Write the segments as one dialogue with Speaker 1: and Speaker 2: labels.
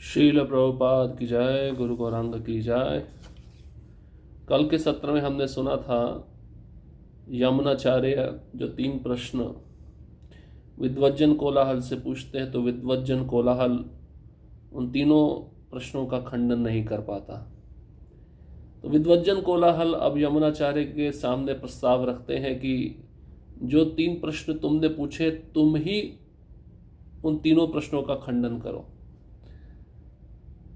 Speaker 1: शील प्रभुपाद की जय, गुरु गौरांग की जय। कल के सत्र में हमने सुना था यमुनाचार्य जो 3 प्रश्न विद्वज्जन कोलाहल से पूछते हैं, तो विद्वज्जन कोलाहल उन तीनों प्रश्नों का खंडन नहीं कर पाता। तो विद्वज्जन कोलाहल अब यमुनाचार्य के सामने प्रस्ताव रखते हैं कि जो 3 प्रश्न तुमने पूछे, तुम ही उन तीनों प्रश्नों का खंडन करो।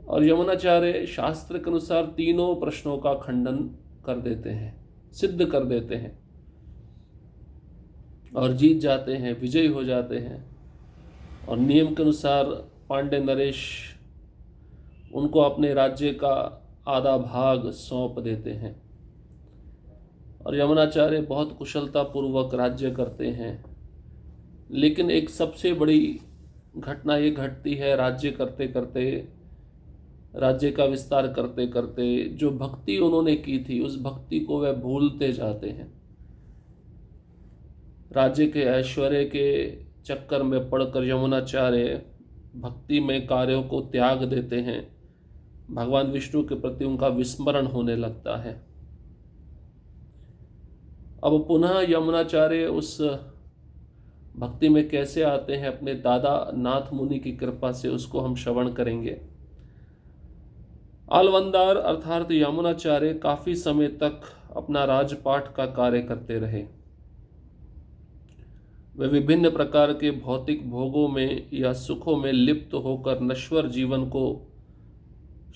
Speaker 1: और यमुनाचार्य शास्त्र के अनुसार तीनों प्रश्नों का खंडन कर देते हैं, सिद्ध कर देते हैं और जीत जाते हैं, विजयी हो जाते हैं। और नियम के अनुसार पांडे नरेश उनको अपने राज्य का आधा भाग सौंप देते हैं और यमुनाचार्य बहुत कुशलतापूर्वक राज्य करते हैं। लेकिन एक सबसे बड़ी घटना ये घटती है, राज्य करते करते, राज्य का विस्तार करते करते जो भक्ति उन्होंने की थी, उस भक्ति को वह भूलते जाते हैं। राज्य के ऐश्वर्य के चक्कर में पड़कर यमुनाचार्य भक्ति में कार्यों को त्याग देते हैं। भगवान विष्णु के प्रति उनका विस्मरण होने लगता है। अब पुनः यमुनाचार्य उस भक्ति में कैसे आते हैं, अपने दादा नाथ मुनि की कृपा से, उसको हम श्रवण करेंगे। आलवंदार अर्थात यमुनाचार्य काफी समय तक अपना राजपाट का कार्य करते रहे। वे विभिन्न प्रकार के भौतिक भोगों में या सुखों में लिप्त होकर नश्वर जीवन को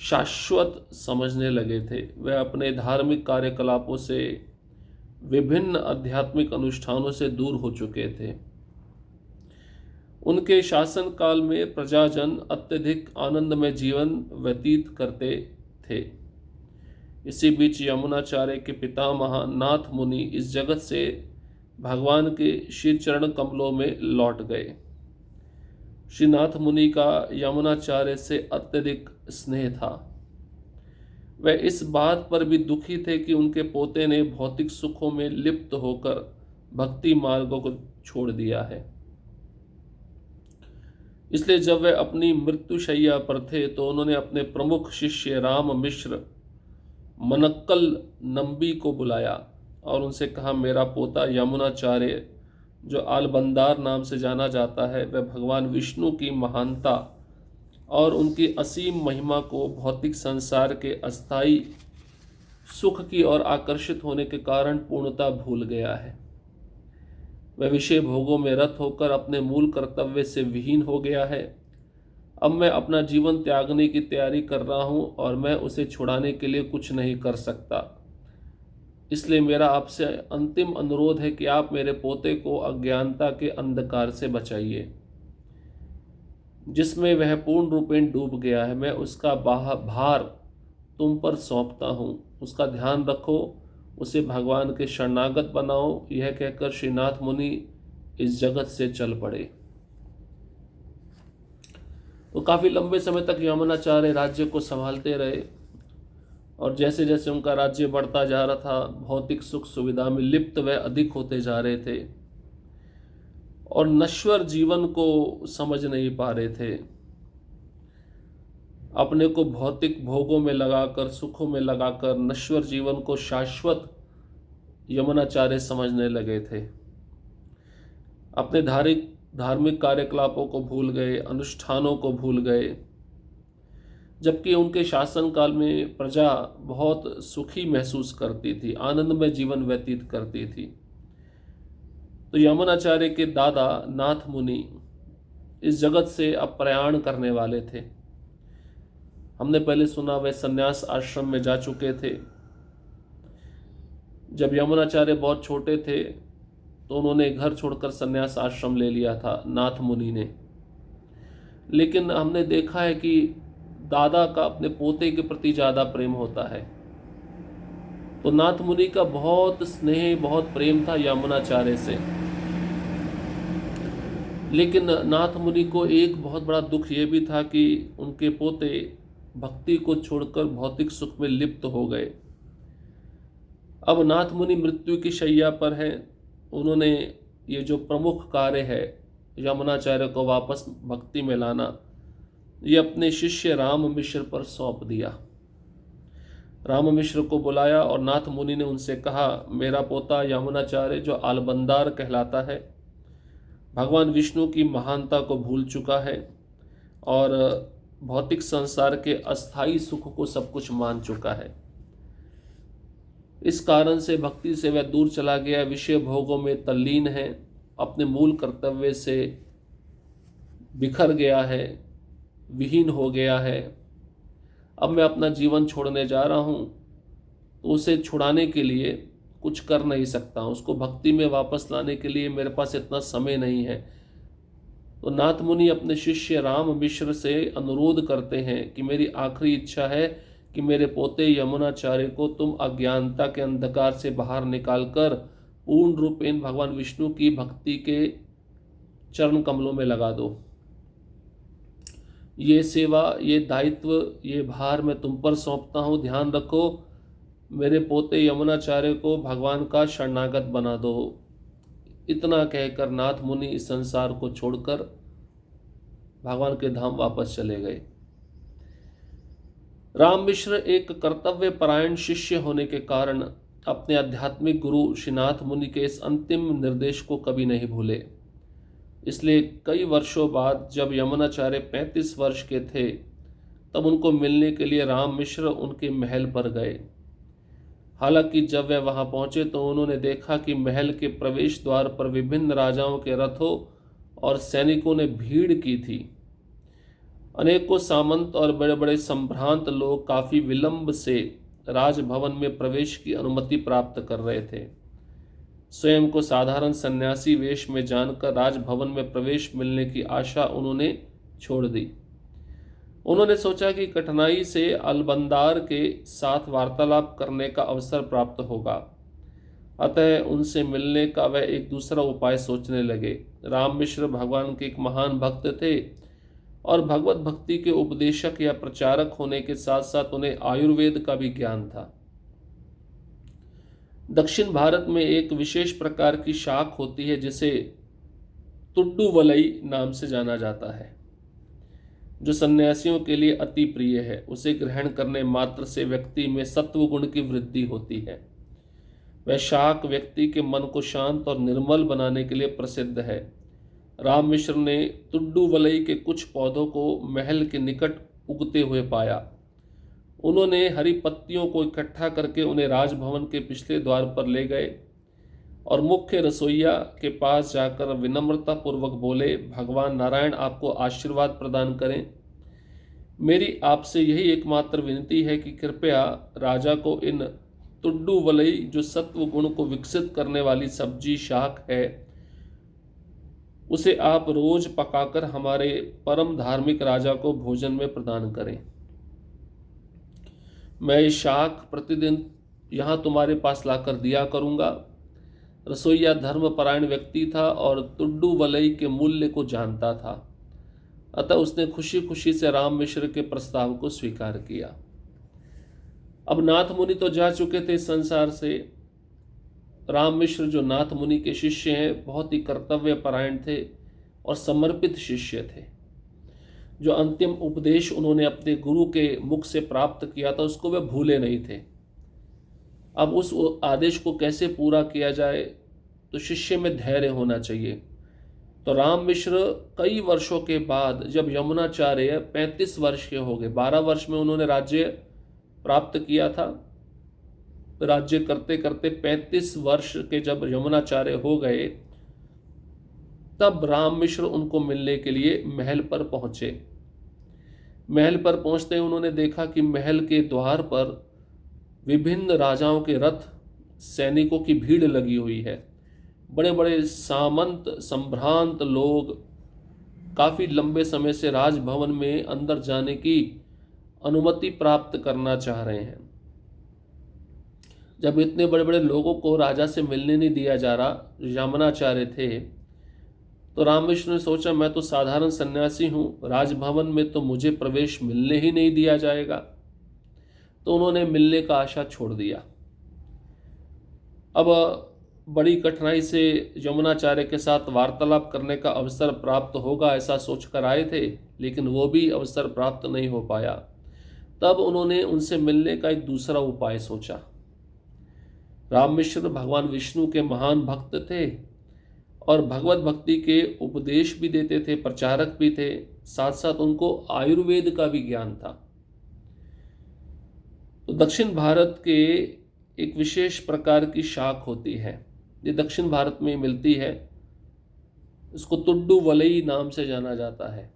Speaker 1: शाश्वत समझने लगे थे। वे अपने धार्मिक कार्यकलापों से, विभिन्न आध्यात्मिक अनुष्ठानों से दूर हो चुके थे। उनके शासन काल में प्रजाजन अत्यधिक आनंदमय जीवन व्यतीत करते थे। इसी बीच यमुनाचार्य के पितामह नाथ मुनि इस जगत से भगवान के श्री चरण कमलों में लौट गए। श्री नाथ मुनि का यमुनाचार्य से अत्यधिक स्नेह था। वह इस बात पर भी दुखी थे कि उनके पोते ने भौतिक सुखों में लिप्त होकर भक्ति मार्गों को छोड़ दिया है। इसलिए जब वे अपनी मृत्युशैया पर थे तो उन्होंने अपने प्रमुख शिष्य राम मिश्र मनक्कल नंबी को बुलाया और उनसे कहा, मेरा पोता यमुनाचार्य जो आलबंदार नाम से जाना जाता है, वह भगवान विष्णु की महानता और उनकी असीम महिमा को भौतिक संसार के अस्थायी सुख की ओर आकर्षित होने के कारण पूर्णतः भूल गया है। वह विषय भोगों में रत होकर अपने मूल कर्तव्य से विहीन हो गया है। अब मैं अपना जीवन त्यागने की तैयारी कर रहा हूं और मैं उसे छुड़ाने के लिए कुछ नहीं कर सकता। इसलिए मेरा आपसे अंतिम अनुरोध है कि आप मेरे पोते को अज्ञानता के अंधकार से बचाइए, जिसमें वह पूर्ण रूपेण डूब गया है। मैं उसका भार तुम पर सौंपता हूँ, उसका ध्यान रखो, उसे भगवान के शरणागत बनाओ। यह कहकर श्रीनाथ मुनि इस जगत से चल पड़े। तो काफी लंबे समय तक यमुनाचार्य राज्य को संभालते रहे और जैसे जैसे उनका राज्य बढ़ता जा रहा था, भौतिक सुख सुविधा में लिप्त वे अधिक होते जा रहे थे और नश्वर जीवन को समझ नहीं पा रहे थे। अपने को भौतिक भोगों में लगाकर, सुखों में लगाकर नश्वर जीवन को शाश्वत यमुनाचार्य समझने लगे थे। अपने धार्मिक कार्यकलापों को भूल गए, अनुष्ठानों को भूल गए। जबकि उनके शासन काल में प्रजा बहुत सुखी महसूस करती थी, आनंदमय जीवन व्यतीत करती थी। तो यमुनाचार्य के दादा नाथ मुनि इस जगत से अब प्रयाण करने वाले थे। हमने पहले सुना वे संन्यास आश्रम में जा चुके थे। जब यमुनाचार्य बहुत छोटे थे तो उन्होंने घर छोड़कर संन्यास आश्रम ले लिया था नाथ मुनि ने। लेकिन हमने देखा है कि दादा का अपने पोते के प्रति ज़्यादा प्रेम होता है। तो नाथ मुनि का बहुत स्नेह, बहुत प्रेम था यमुनाचार्य से। लेकिन नाथ मुनि को एक बहुत बड़ा दुख ये भी था कि उनके पोते भक्ति को छोड़कर भौतिक सुख में लिप्त हो गए। अब नाथ मुनि मृत्यु की शैया पर हैं। उन्होंने ये जो प्रमुख कार्य है यमुनाचार्य को वापस भक्ति में लाना, ये अपने शिष्य राम मिश्र पर सौंप दिया। राम मिश्र को बुलाया और नाथ मुनि ने उनसे कहा, मेरा पोता यमुनाचार्य जो आलबंदार कहलाता है, भगवान विष्णु की महानता को भूल चुका है और भौतिक संसार के अस्थाई सुख को सब कुछ मान चुका है। इस कारण से भक्ति से वह दूर चला गया, विषय भोगों में तल्लीन है, अपने मूल कर्तव्य से बिखर गया है, विहीन हो गया है। अब मैं अपना जीवन छोड़ने जा रहा हूँ, तो उसे छुड़ाने के लिए कुछ कर नहीं सकता, उसको भक्ति में वापस लाने के लिए मेरे पास इतना समय नहीं है। तो नाथ मुनि अपने शिष्य राम मिश्र से अनुरोध करते हैं कि मेरी आखिरी इच्छा है कि मेरे पोते यमुनाचार्य को तुम अज्ञानता के अंधकार से बाहर निकालकर पूर्ण रूपेण भगवान विष्णु की भक्ति के चरण कमलों में लगा दो। ये सेवा, ये दायित्व, ये भार मैं तुम पर सौंपता हूँ। ध्यान रखो, मेरे पोते यमुनाचार्य को भगवान का शरणागत बना दो। इतना कहकर नाथ मुनि इस संसार को छोड़कर भगवान के धाम वापस चले गए। राम मिश्र एक कर्तव्य परायण शिष्य होने के कारण अपने आध्यात्मिक गुरु श्रीनाथ मुनि के इस अंतिम निर्देश को कभी नहीं भूले। इसलिए कई वर्षों बाद जब यमुनाचार्य 35 वर्ष के थे, तब उनको मिलने के लिए राम मिश्र उनके महल पर गए। हालांकि जब वे वहां पहुंचे तो उन्होंने देखा कि महल के प्रवेश द्वार पर विभिन्न राजाओं के रथों और सैनिकों ने भीड़ की थी। अनेकों सामंत और बड़े बड़े संभ्रांत लोग काफी विलंब से राजभवन में प्रवेश की अनुमति प्राप्त कर रहे थे। स्वयं को साधारण सन्यासी वेश में जानकर राजभवन में प्रवेश मिलने की आशा उन्होंने छोड़ दी। उन्होंने सोचा कि कठिनाई से अलबंदार के साथ वार्तालाप करने का अवसर प्राप्त होगा, अतः उनसे मिलने का वह एक दूसरा उपाय सोचने लगे। राम मिश्र भगवान के एक महान भक्त थे और भगवत भक्ति के उपदेशक या प्रचारक होने के साथ साथ उन्हें आयुर्वेद का भी ज्ञान था। दक्षिण भारत में एक विशेष प्रकार की शाख होती है जिसे तुड्डू वलई नाम से जाना जाता है, जो सन्यासियों के लिए अति प्रिय है। उसे ग्रहण करने मात्र से व्यक्ति में सत्व गुण की वृद्धि होती है। वह शाक व्यक्ति के मन को शांत और निर्मल बनाने के लिए प्रसिद्ध है। राम मिश्र ने तुड्डू वलई के कुछ पौधों को महल के निकट उगते हुए पाया। उन्होंने हरी पत्तियों को इकट्ठा करके उन्हें राजभवन के पिछले द्वार पर ले गए और मुख्य रसोइया के पास जाकर विनम्रता पूर्वक बोले, भगवान नारायण आपको आशीर्वाद प्रदान करें। मेरी आपसे यही एकमात्र विनती है कि कृपया राजा को इन तुड्डू वलई, जो सत्व गुण को विकसित करने वाली सब्जी शाक है, उसे आप रोज पकाकर हमारे परम धार्मिक राजा को भोजन में प्रदान करें। मैं ये शाक प्रतिदिन यहाँ तुम्हारे पास लाकर दिया करूँगा। रसोइया धर्मपरायण व्यक्ति था और तुड्डू वलई के मूल्य को जानता था, अतः उसने खुशी खुशी से राम मिश्र के प्रस्ताव को स्वीकार किया। अब नाथ मुनि तो जा चुके थे इस संसार से। राम मिश्र जो नाथ मुनि के शिष्य हैं, बहुत ही कर्तव्य परायण थे और समर्पित शिष्य थे। जो अंतिम उपदेश उन्होंने अपने गुरु के मुख से प्राप्त किया था, उसको वे भूले नहीं थे। अब उस आदेश को कैसे पूरा किया जाए, तो शिष्य में धैर्य होना चाहिए। तो राम मिश्र कई वर्षों के बाद जब यमुनाचार्य 35 वर्ष के हो गए, 12 वर्ष में उन्होंने राज्य प्राप्त किया था, राज्य करते करते 35 वर्ष के जब यमुनाचार्य हो गए, तब राम मिश्र उनको मिलने के लिए महल पर पहुंचे। महल पर पहुंचते उन्होंने देखा कि महल के द्वार पर विभिन्न राजाओं के रथ, सैनिकों की भीड़ लगी हुई है। बड़े बड़े सामंत संभ्रांत लोग काफ़ी लंबे समय से राजभवन में अंदर जाने की अनुमति प्राप्त करना चाह रहे हैं। जब इतने बड़े बड़े लोगों को राजा से मिलने नहीं दिया जा रहा, यमुनाचार्य थे, तो राम मिश्र ने सोचा मैं तो साधारण सन्यासी हूँ, राजभवन में तो मुझे प्रवेश मिलने ही नहीं दिया जाएगा। तो उन्होंने मिलने का आशा छोड़ दिया। अब बड़ी कठिनाई से यमुनाचार्य के साथ वार्तालाप करने का अवसर प्राप्त होगा ऐसा सोचकर आए थे, लेकिन वो भी अवसर प्राप्त नहीं हो पाया। तब उन्होंने उनसे मिलने का एक दूसरा उपाय सोचा। राम मिश्र भगवान विष्णु के महान भक्त थे और भगवत भक्ति के उपदेश भी देते थे, प्रचारक भी थे, साथ साथ उनको आयुर्वेद का भी ज्ञान था। तो दक्षिण भारत के एक विशेष प्रकार की शाख होती है, ये दक्षिण भारत में मिलती है, इसको तुड्डू वलई नाम से जाना जाता है।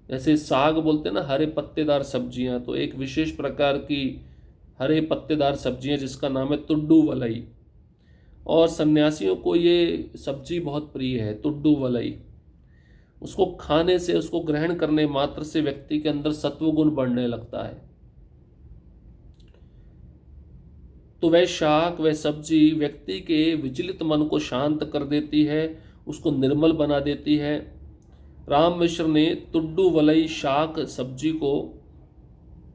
Speaker 1: जैसे साग बोलते हैं ना, हरे पत्तेदार सब्जियां, तो एक विशेष प्रकार की हरे पत्तेदार सब्जियां जिसका नाम है तुड्डू वलई। और सन्यासियों को ये सब्जी बहुत प्रिय है, तुड्डू वलई। उसको खाने से, उसको ग्रहण करने मात्र से व्यक्ति के अंदर सत्वगुण बढ़ने लगता है। तो वह शाक, वह सब्जी व्यक्ति के विचलित मन को शांत कर देती है, उसको निर्मल बना देती है। राम मिश्र ने तुड्डू वलई शाक सब्जी को,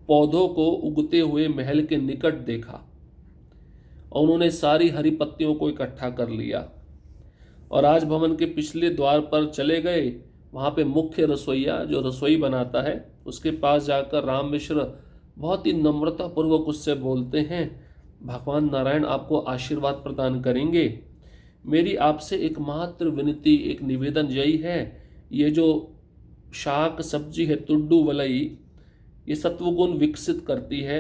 Speaker 1: पौधों को उगते हुए महल के निकट देखा और उन्होंने सारी हरी पत्तियों को इकट्ठा कर लिया और राजभवन के पिछले द्वार पर चले गए। वहाँ पे मुख्य रसोइया जो रसोई बनाता है उसके पास जाकर राम मिश्र बहुत ही नम्रतापूर्वक उससे बोलते हैं, भगवान नारायण आपको आशीर्वाद प्रदान करेंगे। मेरी आपसे एकमात्र विनती, एक निवेदन यही है, ये जो शाक सब्जी है तुड्डू वलई, ये सत्वगुण विकसित करती है,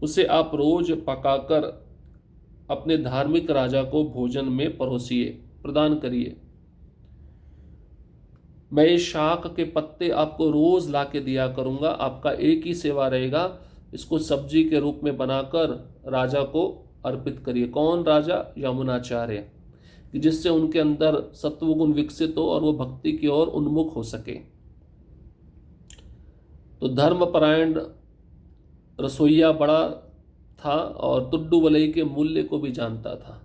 Speaker 1: उसे आप रोज पकाकर अपने धार्मिक राजा को भोजन में परोसिए, प्रदान करिए। मैं इस शाक के पत्ते आपको रोज ला के दिया करूंगा, आपका एक ही सेवा रहेगा, इसको सब्जी के रूप में बनाकर राजा को अर्पित करिए। कौन राजा? यमुनाचार्य, जिससे उनके अंदर सत्वगुण विकसित हो और वो भक्ति की ओर उन्मुख हो सके। तो धर्मपरायण रसोइया बड़ा था और तुड्डू वलई के मूल्य को भी जानता था।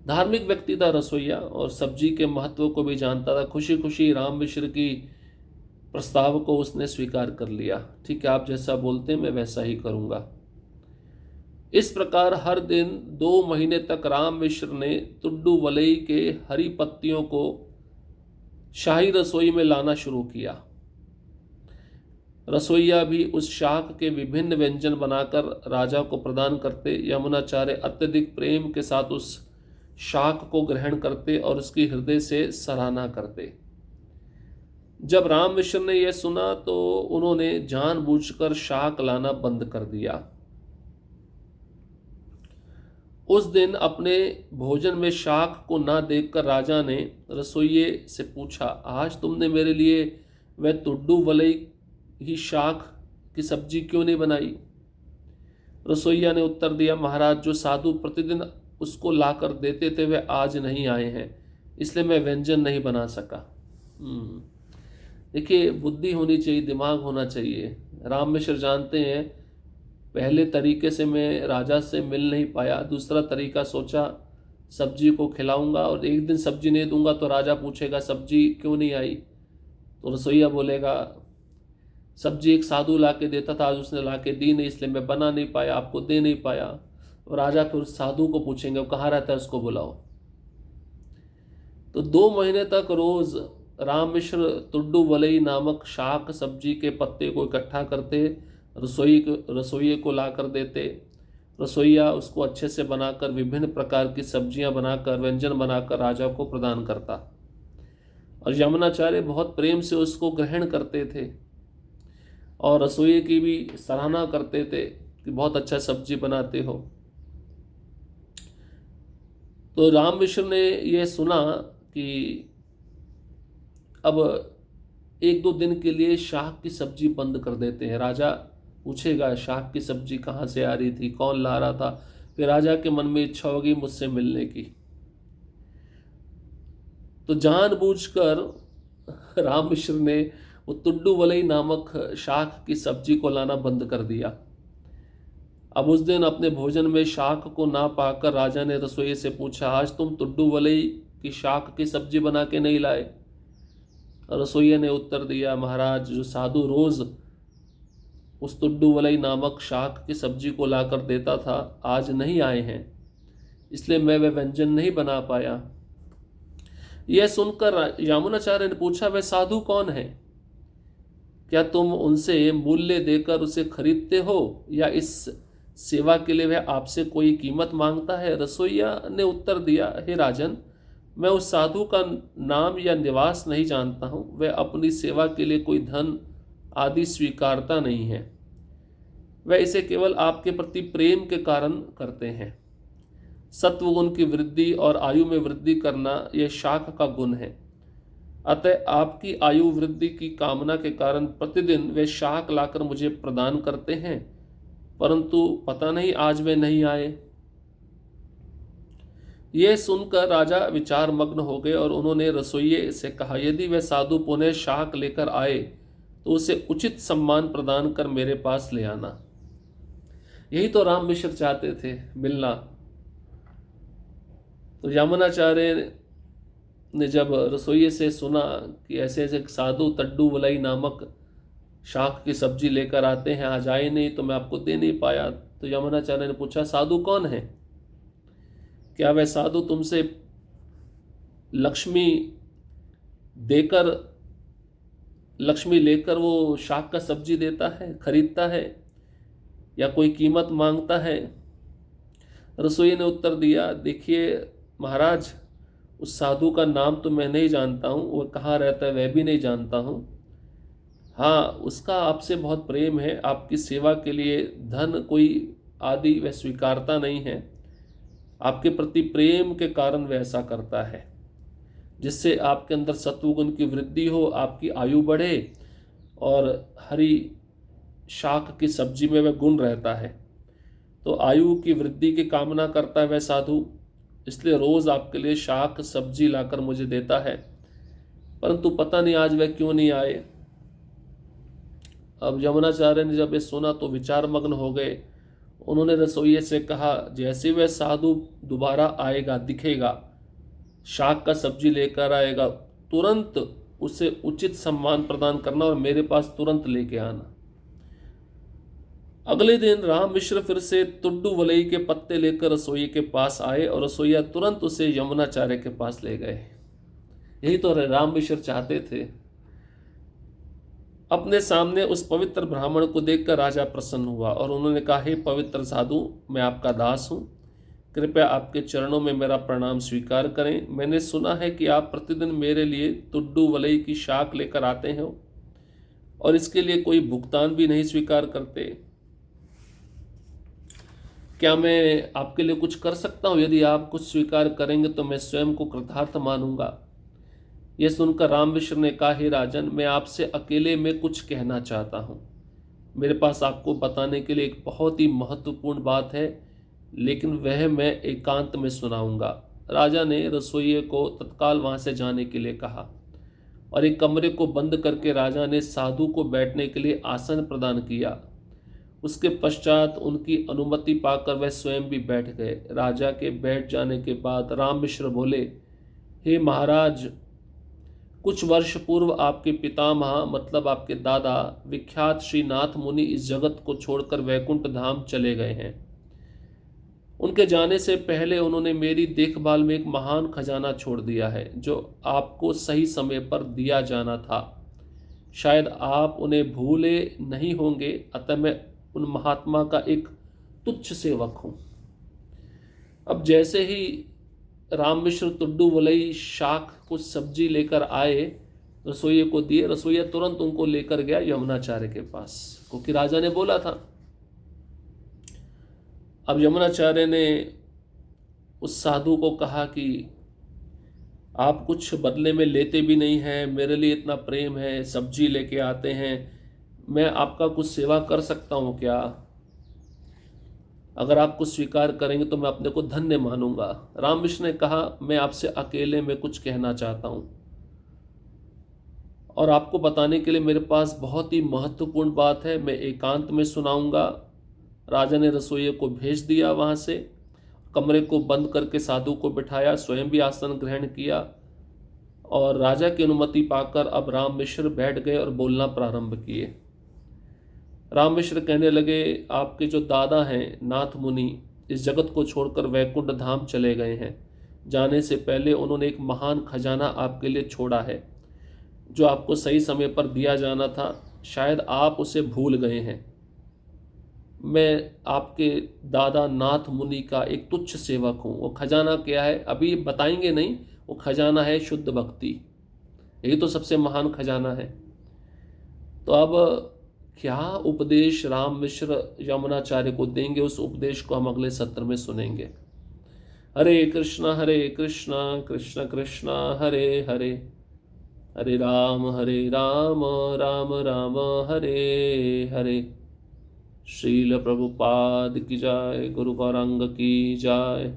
Speaker 1: धार्मिक व्यक्ति था रसोइया और सब्जी के महत्व को भी जानता था। खुशी खुशी राम मिश्र की प्रस्ताव को उसने स्वीकार कर लिया। ठीक है, आप जैसा बोलते हैं मैं वैसा ही करूंगा। इस प्रकार हर दिन 2 महीने तक राम मिश्र ने तुड्डू वलई के हरी पत्तियों को शाही रसोई में लाना शुरू किया। रसोइया भी उस शाक के विभिन्न व्यंजन बनाकर राजा को प्रदान करते। यमुनाचार्य अत्यधिक प्रेम के साथ उस शाक को ग्रहण करते और उसकी हृदय से सराहना करते। जब राम मिश्र ने यह सुना तो उन्होंने जानबूझकर शाक लाना बंद कर दिया। उस दिन अपने भोजन में शाक को ना देखकर राजा ने रसोइये से पूछा, आज तुमने मेरे लिए वह तुड्डू वलई ही शाक की सब्जी क्यों नहीं बनाई? रसोइया ने उत्तर दिया, महाराज जो साधु प्रतिदिन उसको लाकर देते थे वे आज नहीं आए हैं, इसलिए मैं व्यंजन नहीं बना सका। देखिए, बुद्धि होनी चाहिए, दिमाग होना चाहिए। राम मिश्र जानते हैं पहले तरीके से मैं राजा से मिल नहीं पाया, दूसरा तरीका सोचा सब्जी को खिलाऊंगा और एक दिन सब्जी नहीं दूंगा तो राजा पूछेगा सब्जी क्यों नहीं आई, तो रसोइया बोलेगा सब्जी एक साधु ला के देता था, आज उसने ला के दी नहीं इसलिए मैं बना नहीं पाया, आपको दे नहीं पाया। और राजा फिर उस साधु को पूछेंगे वो कहाँ रहता है उसको बुलाओ। तो 2 महीने तक रोज राम मिश्र तुड्डू वलई नामक शाक सब्जी के पत्ते को इकट्ठा करते, रसोइये को ला कर देते। रसोइया उसको अच्छे से बनाकर विभिन्न प्रकार की सब्जियां बनाकर व्यंजन बनाकर राजा को प्रदान करता और यमुनाचार्य बहुत प्रेम से उसको ग्रहण करते थे और रसोइये की भी सराहना करते थे कि बहुत अच्छा सब्जी बनाते हो। तो राम मिश्र ने यह सुना कि अब 1-2 दिन के लिए शाक की सब्जी बंद कर देते हैं। राजा पूछेगा शाक की सब्जी कहाँ से आ रही थी, कौन ला रहा था। फिर राजा के मन में इच्छा होगी मुझसे मिलने की, तो जानबूझकर राम मिश्र ने वो तुड्डू वलई नामक शाक की सब्जी को लाना बंद कर दिया। अब उस दिन अपने भोजन में शाक को ना पाकर राजा ने रसोइये से पूछा, आज तुम तुड्डू वलई की शाक की सब्जी बना के नहीं लाए? रसोइये ने उत्तर दिया, महाराज जो साधु रोज उस तुड्डू वलई नामक शाक की सब्जी को लाकर देता था आज नहीं आए हैं, इसलिए मैं वह व्यंजन नहीं बना पाया। यह सुनकर यामुनाचार्य ने पूछा, वह साधु कौन है? क्या तुम उनसे मूल्य देकर उसे खरीदते हो या इस सेवा के लिए वह आपसे कोई कीमत मांगता है? रसोइया ने उत्तर दिया, हे राजन, मैं उस साधु का नाम या निवास नहीं जानता हूँ। वह अपनी सेवा के लिए कोई धन आदि स्वीकारता नहीं है। वह इसे केवल आपके प्रति प्रेम के कारण करते हैं। सत्वगुण की वृद्धि और आयु में वृद्धि करना यह शाक का गुण है। अतः आपकी आयु वृद्धि की कामना के कारण प्रतिदिन वे शाक लाकर मुझे प्रदान करते हैं, परंतु पता नहीं आज वे नहीं आए। यह सुनकर राजा विचार मग्न हो गए और उन्होंने रसोइये से कहा, यदि वह साधु पुनः शाक लेकर आए तो उसे उचित सम्मान प्रदान कर मेरे पास ले आना। यही तो राम मिश्र चाहते थे, मिलना। तो यामुनाचार्य ने जब रसोइये से सुना कि ऐसे ऐसे साधु तड्डू वलाई नामक शाक की सब्जी लेकर आते हैं, आज आए नहीं तो मैं आपको दे नहीं पाया, तो यामुनाचार्य ने पूछा, साधु कौन है? क्या वह साधु तुमसे लक्ष्मी देकर, लक्ष्मी लेकर वो शाक का सब्जी देता है, खरीदता है, या कोई कीमत मांगता है? रसोई ने उत्तर दिया, देखिए महाराज, उस साधु का नाम तो मैं नहीं जानता हूँ, वह कहाँ रहता है वह भी नहीं जानता हूँ। हाँ, उसका आपसे बहुत प्रेम है, आपकी सेवा के लिए धन कोई आदि वह स्वीकारता नहीं है। आपके प्रति प्रेम के कारण वह ऐसा करता है, जिससे आपके अंदर सत्वगुण की वृद्धि हो, आपकी आयु बढ़े और हरी शाक की सब्जी में वह गुण रहता है। तो आयु की वृद्धि की कामना करता है वह साधु, इसलिए रोज़ आपके लिए शाक सब्जी लाकर मुझे देता है, परंतु पता नहीं आज वह क्यों नहीं आए। अब यमुनाचार्य ने जब ये सुना तो विचार मग्न हो गए। उन्होंने रसोइये से कहा, जैसे वह साधु दोबारा आएगा, दिखेगा, शाक का सब्जी लेकर आएगा, तुरंत उसे उचित सम्मान प्रदान करना और मेरे पास तुरंत लेके आना। अगले दिन राम मिश्र फिर से तुड्डू वलई के पत्ते लेकर रसोई के पास आए और रसोईया तुरंत उसे यमुनाचार्य के पास ले गए। यही तो राम मिश्र चाहते थे। अपने सामने उस पवित्र ब्राह्मण को देखकर राजा प्रसन्न हुआ और उन्होंने कहा, हे पवित्र साधु, मैं आपका दास हूँ, कृपया आपके चरणों में मेरा प्रणाम स्वीकार करें। मैंने सुना है कि आप प्रतिदिन मेरे लिए तुड्डू वलई की शाक लेकर आते हैं और इसके लिए कोई भुगतान भी नहीं स्वीकार करते। क्या मैं आपके लिए कुछ कर सकता हूँ? यदि आप कुछ स्वीकार करेंगे तो मैं स्वयं को कृतार्थ मानूंगा। यह सुनकर राम मिश्र ने कहा, हे राजन, मैं आपसे अकेले में कुछ कहना चाहता हूँ। मेरे पास आपको बताने के लिए एक बहुत ही महत्वपूर्ण बात है, लेकिन वह मैं एकांत में सुनाऊंगा। राजा ने रसोइये को तत्काल वहाँ से जाने के लिए कहा और एक कमरे को बंद करके राजा ने साधु को बैठने के लिए आसन प्रदान किया। उसके पश्चात उनकी अनुमति पाकर वह स्वयं भी बैठ गए। राजा के बैठ जाने के बाद राम मिश्र बोले, हे महाराज, कुछ वर्ष पूर्व आपके पितामह मतलब आपके दादा विख्यात श्री नाथ मुनि इस जगत को छोड़कर वैकुंठ धाम चले गए हैं। उनके जाने से पहले उन्होंने मेरी देखभाल में एक महान खजाना छोड़ दिया है, जो आपको सही समय पर दिया जाना था। शायद आप उन्हें भूले नहीं होंगे, अतः मैं उन महात्मा का एक तुच्छ सेवक हूँ। अब जैसे ही राम मिश्र तुड्डू वलई शाक कुछ सब्जी लेकर आए, रसोइये को दिए, रसोइया तुरंत उनको लेकर गया यमुनाचार्य के पास, क्योंकि राजा ने बोला था। अब यमुनाचार्य ने उस साधु को कहा कि आप कुछ बदले में लेते भी नहीं हैं, मेरे लिए इतना प्रेम है, सब्जी लेके आते हैं, मैं आपका कुछ सेवा कर सकता हूँ क्या? अगर आप कुछ स्वीकार करेंगे तो मैं अपने को धन्य मानूंगा। राम मिश्र ने कहा, मैं आपसे अकेले में कुछ कहना चाहता हूँ और आपको बताने के लिए मेरे पास बहुत ही महत्वपूर्ण बात है, मैं एकांत में सुनाऊंगा। राजा ने रसोइये को भेज दिया, वहाँ से कमरे को बंद करके साधु को बिठाया, स्वयं भी आसन ग्रहण किया और राजा की अनुमति पाकर अब राम मिश्र बैठ गए और बोलना प्रारंभ किए। राम मिश्र कहने लगे, आपके जो दादा हैं नाथ मुनि, इस जगत को छोड़कर वैकुंठ धाम चले गए हैं। जाने से पहले उन्होंने एक महान खजाना आपके लिए छोड़ा है, जो आपको सही समय पर दिया जाना था। शायद आप उसे भूल गए हैं। मैं आपके दादा नाथ मुनि का एक तुच्छ सेवक हूँ। वो खजाना क्या है अभी बताएंगे नहीं। वो खजाना है शुद्ध भक्ति। यही तो सबसे महान खजाना है। तो अब क्या उपदेश राम मिश्र यमुनाचार्य को देंगे, उस उपदेश को हम अगले सत्र में सुनेंगे। हरे कृष्णा कृष्ण कृष्ण हरे हरे, हरे राम राम राम हरे हरे। श्रील प्रभुपाद की जाय, गुरु गौरांग की जाय।